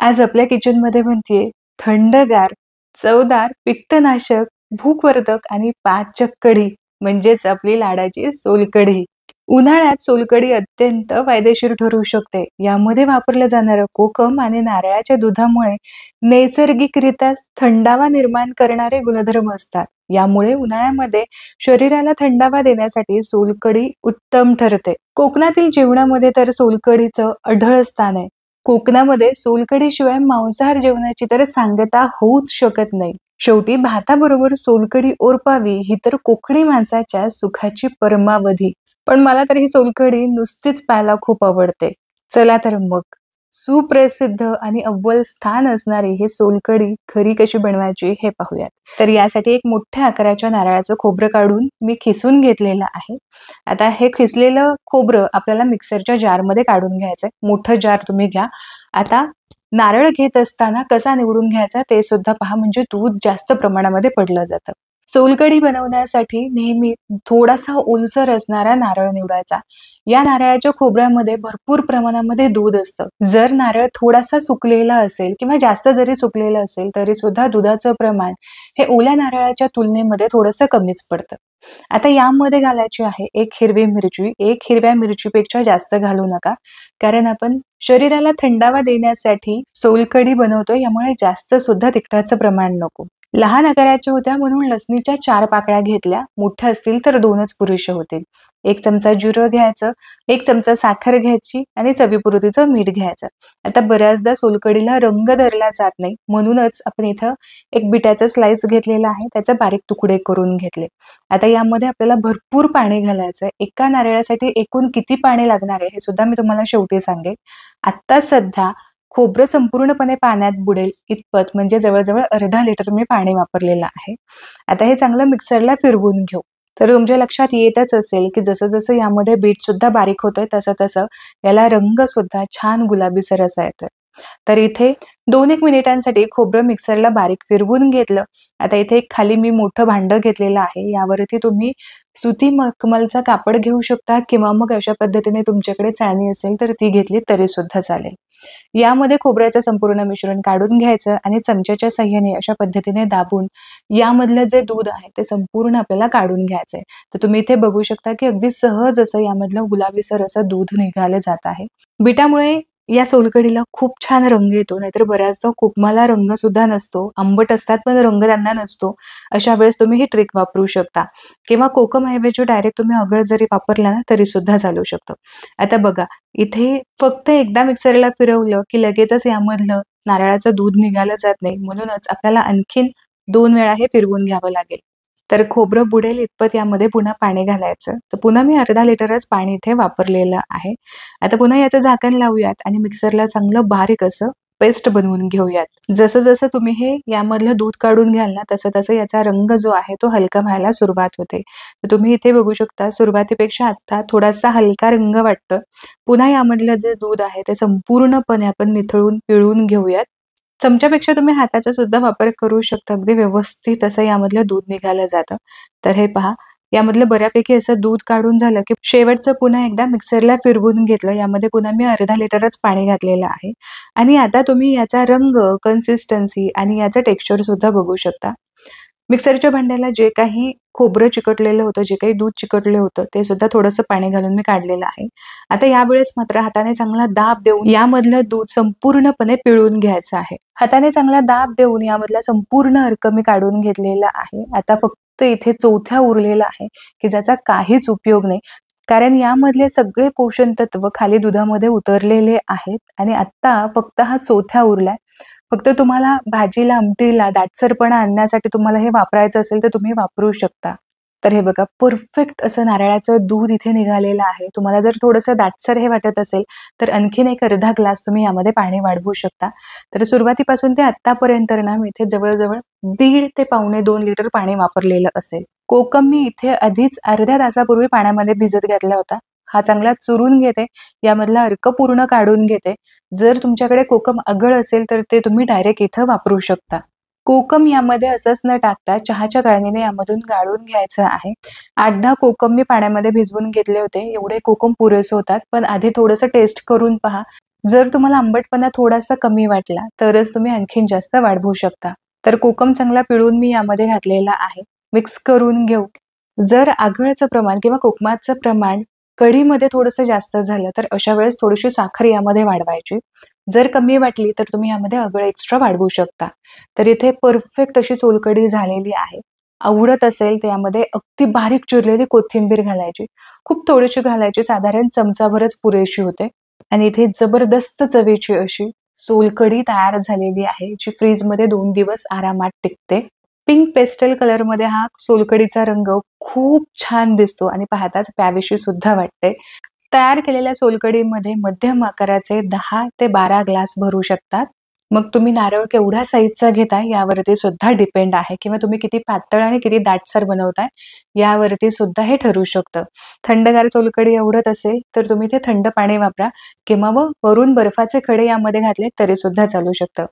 आज आपल्या किचनमध्ये बनतीये थंडगार, चवदार, पित्तनाशक, भूकवर्धक आणि पाचक कढी म्हणजेच आपली लाडाची सोलकढी. उन्हाळ्यात सोलकढी अत्यंत फायदेशीर ठरू शकते. यामध्ये वापरलं जाणारं कोकम आणि नारळाच्या दुधामुळे नैसर्गिकरित्या थंडावा निर्माण करणारे गुणधर्म असतात. यामुळे उन्हाळ्यामध्ये शरीराला थंडावा देण्यासाठी सोलकढी उत्तम ठरते. कोकणातील जेवणामध्ये तर सोलकढीचं अढळ स्थान आहे. कोकणामध्ये सोलकढीशिवाय मांसाहार जेवणाची तर सांगता होऊच शकत नाही. शेवटी भाताबरोबर सोलकढी ओरपावी ही तर कोकणी माणसाच्या सुखाची परमावधी. पण मला तर ही सोलकढी नुसतीच प्यायला खूप आवडते. चला तर मग सुप्रसिद्ध आणि अव्वल स्थान असणारी ही सोलकढी घरी कशी बनवायची हे पाहूयात. तर यासाठी एक मोठ्या आकाराच्या नारळाचं खोबरं काढून मी खिसून घेतलेलं आहे. आता हे खिसलेलं खोबरं आपल्याला मिक्सरच्या जारमध्ये काढून घ्यायचंय. मोठं जार तुम्ही घ्या. आता नारळ घेत असताना कसा निवडून घ्यायचा ते सुद्धा पहा, म्हणजे दूध जास्त प्रमाणामध्ये पडलं जातं. सोलकढी बनवण्यासाठी नेहमी थोडासा ओलसर असणारा नारळ निवडायचा. या नारळाच्या खोबऱ्यामध्ये भरपूर प्रमाणामध्ये दूध असतं. जर नारळ थोडासा सुकलेला असेल किंवा जास्त जरी सुकलेला असेल तरी सुद्धा दुधाचं प्रमाण हे ओल्या नारळाच्या तुलनेमध्ये थोडंसं कमीच पडतं. आता यामध्ये घालायची आहे एक हिरवी मिरची. एक हिरव्या मिरचीपेक्षा जास्त घालू नका, कारण आपण शरीराला थंडावा देण्यासाठी सोलकढी बनवतो, यामुळे जास्त सुद्धा तिखटाचं प्रमाण नको. लहान आकाराच्या होत्या म्हणून लसणीच्या 4 पाकळ्या घेतल्या. मोठ्या असतील तर 2च पुरेसे होतील. 1 चमचा जिरं घ्यायचं, 1 चमचा साखर घ्यायची आणि चवीपुरतीचं मीठ घ्यायचं. आता बऱ्याचदा सोलकढीला रंग धरला जात नाही, म्हणूनच आपण इथं एक बिटाचा स्लाइस घेतलेला आहे, त्याचे बारीक तुकडे करून घेतले. आता यामध्ये आपल्याला भरपूर पाणी घालायचंय. एका नारळासाठी एकूण किती पाणी लागणार आहे हे सुद्धा मी तुम्हाला शेवटी सांगेन. आत्ता सध्या खोबरं संपूर्णपणे पाण्यात बुडेल इतपत, म्हणजे जवळ-जवळ अर्धा लिटर मी पाणी वापरलेलं आहे. आता हे चांगलं मिक्सरला फिरवून घेऊ. तर तुमच्या लक्षात येतच असेल की जसं-जसं यामध्ये बीट सुद्धा बारीक होतोय तसं-तसं याला रंग सुद्धा छान गुलाबीसर असा येतोय. तर इथे 2-1 मिनिटांसाठी खोबरं मिक्सरला बारीक फिरवून घेतलं. आता इथे एक खाली मी मोठं भांडं घेतलेलं आहे. यावरती तुम्ही सुती मखमलचा कापड घेऊ शकता किंवा मग अशा पद्धतीने तुमच्याकडे चाळणी असेल तर ती घेतली तरी सुद्धा चालेल. यामध्ये खोबऱ्याचं संपूर्ण मिश्रण काढून घ्यायचं आणि चमच्याच्या साहाय्याने अशा पद्धतीने दाबून यामधलं जे दूध आहे ते संपूर्ण आपल्याला काढून घ्यायचंय. तर तुम्ही इथे बघू शकता की अगदी सहज असं यामधलं गुलाबीसर असं दूध निघालं जात आहे. बिटामुळे या सोलकढीला खूप छान रंग येतो, नाहीतर बऱ्याचदा कोकमाला रंग सुद्धा नसतो. आंबट असतात पण रंग त्यांना नसतो. अशा वेळेस तुम्ही ही ट्रिक वापरू शकता किंवा कोकमऐवजी डायरेक्ट तुम्ही आगळ जरी वापरला ना तरी सुद्धा चालू शकतो. आता बघा, इथे फक्त एकदा मिक्सरला फिरवलं की लगेचच यामधलं नारळाचं दूध निघालं जात नाही, म्हणूनच आपल्याला आणखीन 2 वेळा हे फिरवून घ्यावं लागेल. तर खोबरं बुडेल इतपत यामध्ये पुन्हा पाणी घालायचं. तर पुन्हा मी अर्धा लिटरच पाणी इथे वापरलेलं आहे. आता पुन्हा याचं झाकण लावूयात आणि मिक्सरला चांगलं बारीक असं पेस्ट बनवून घेऊयात. जसं-जसं तुम्ही हे यामधलं दूध काढून घ्याल ना, तसं-तसं याचा रंग जो आहे तो हलका व्हायला सुरुवात होते. तर तुम्ही इथे बघू शकता सुरुवातीपेक्षा आता थोडासा हलका रंग वाटतं. पुन्हा यामधलं जे दूध आहे ते संपूर्णपणे आपण निथळून पिळून घेऊयात. चमच्यापेक्षा तुम्ही हाताचा सुद्धा वापर करू शकता. अगदी व्यवस्थित असं यामधलं दूध निघालं जातं. तर हे पहा, यामधलं बऱ्यापैकी असं दूध काढून झालं की शेवटचं पुन्हा एकदा मिक्सरला फिरवून घेतलं. यामध्ये पुन्हा मी अर्धा लिटरच पाणी घातलेलं आहे आणि आता तुम्ही याचा रंग, कन्सिस्टन्सी आणि याचं टेक्स्चर सुद्धा बघू शकता. मिक्सरच्या भांड्याला जे काही खोबरं चिकटलेलं होतं, जे काही दूध चिकटलं होतं, ते सुद्धा थोडंसं पाणी घालून मी काढलेलं आहे. आता यावेळेस मात्र हाताने चांगला दाब देऊन यामधलं दूध संपूर्णपणे पिळून घ्यायचं आहे. हाताने चांगला दाब देऊन यामधला संपूर्ण अर्क मी काढून घेतलेला आहे. आता फक्त इथे चौथ्या उरलेला आहे की ज्याचा काहीच उपयोग नाही, कारण यामधले सगळे पोषण तत्व खाली दुधामध्ये उतरलेले आहेत आणि आता फक्त हा चौथ्या उरलाय. फक्त तुम्हाला भाजीला, आमटीला दाटसरपणा आणण्यासाठी तुम्हाला हे वापरायचं असेल तर तुम्ही वापरू शकता. तर हे बघा, परफेक्ट असं नारळाचं दूध इथे निघालेलं आहे. तुम्हाला जर थोडंसं दाटसर हे वाटत असेल तर आणखीन एक अर्धा ग्लास तुम्ही यामध्ये पाणी वाढवू शकता. तर सुरुवातीपासून ते आत्तापर्यंत ना मी इथे जवळ-जवळ 1.5 ते पावणे 2 लिटर पाणी वापरलेलं असेल. कोकम मी इथे आधीच अर्ध्या तासापूर्वी पाण्यामध्ये भिजत घातला होता. हा चांगला चुरून घेते, यामधला अर्क पूर्ण काढून घेते. जर तुमच्याकडे कोकम आगळ असेल तर ते तुम्ही डायरेक्ट इथं वापरू शकता. कोकम यामध्ये असंच न टाकता चहाच्या गाळणीने यामधून गाळून घ्यायचं आहे. 8-10 कोकम मी पाण्यामध्ये भिजवून घेतले होते. एवढे कोकम पुरेसे होतात, पण आधी थोडंसं टेस्ट करून पहा. जर तुम्हाला आंबटपणा थोडासा कमी वाटला तरच तुम्ही आणखीन जास्त वाढवू शकता. तर कोकम चांगला पिळून मी यामध्ये घातलेला आहे. मिक्स करून घेऊ. जर आगळाचं प्रमाण किंवा कोकमाचं प्रमाण कढीमध्ये थोडंसं जास्त झालं तर अशा वेळेस थोडीशी साखर यामध्ये वाढवायची. जर कमी वाटली तर तुम्ही यामध्ये आगळ एक्स्ट्रा वाढवू शकता. तर इथे परफेक्ट अशी सोलकढी झालेली आहे. आवडत असेल तर यामध्ये अगदी बारीक चिरलेली कोथिंबीर घालायची. खूप थोडीशी घालायची, साधारण चमचाभरच पुरेशी होते. आणि इथे जबरदस्त चवीची अशी सोलकढी तयार झालेली आहे, जी फ्रीजमध्ये 2 दिवस आरामात टिकते. पिंक पेस्टल कलरमध्ये हा सोलकढीचा रंग खूप छान दिसतो आणि पाहताच प्यावीशी सुद्धा वाटते. तयार केलेल्या सोलकढीमध्ये मध्यम आकाराचे 10 ते 12 ग्लास भरू शकतात. मग तुम्ही नारळ केवढ्या साईजचा घेताय यावरती सुद्धा डिपेंड आहे किंवा तुम्ही किती पातळ आणि किती दाटसर बनवताय यावरती सुद्धा हे ठरू शकतं. थंडगार सोलकढी आवडत असेल तर तुम्ही ते थंड पाणी वापरा किंवा मग वरून बर्फाचे खडे यामध्ये घातले तरी सुद्धा चालू शकतं.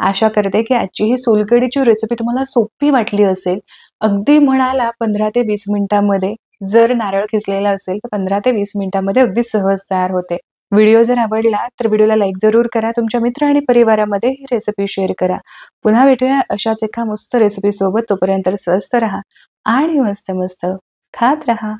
आशा करते की आजची ही सोलकढीची रेसिपी तुम्हाला सोपी वाटली असेल. अगदी म्हणाला 15 ते 20 मिनिटांमध्ये जर नारळ किसलेला असेल तर 15 ते 20 मिनिटांमध्ये अगदी सहज तयार होते. व्हिडिओ जर आवडला तर व्हिडिओला लाईक जरूर करा. तुमच्या मित्र आणि परिवारामध्ये ही रेसिपी शेअर करा. पुन्हा भेटूया अशाच एका मस्त रेसिपी सोबत. तोपर्यंत स्वस्त राहा आणि मस्त मस्त खात राहा.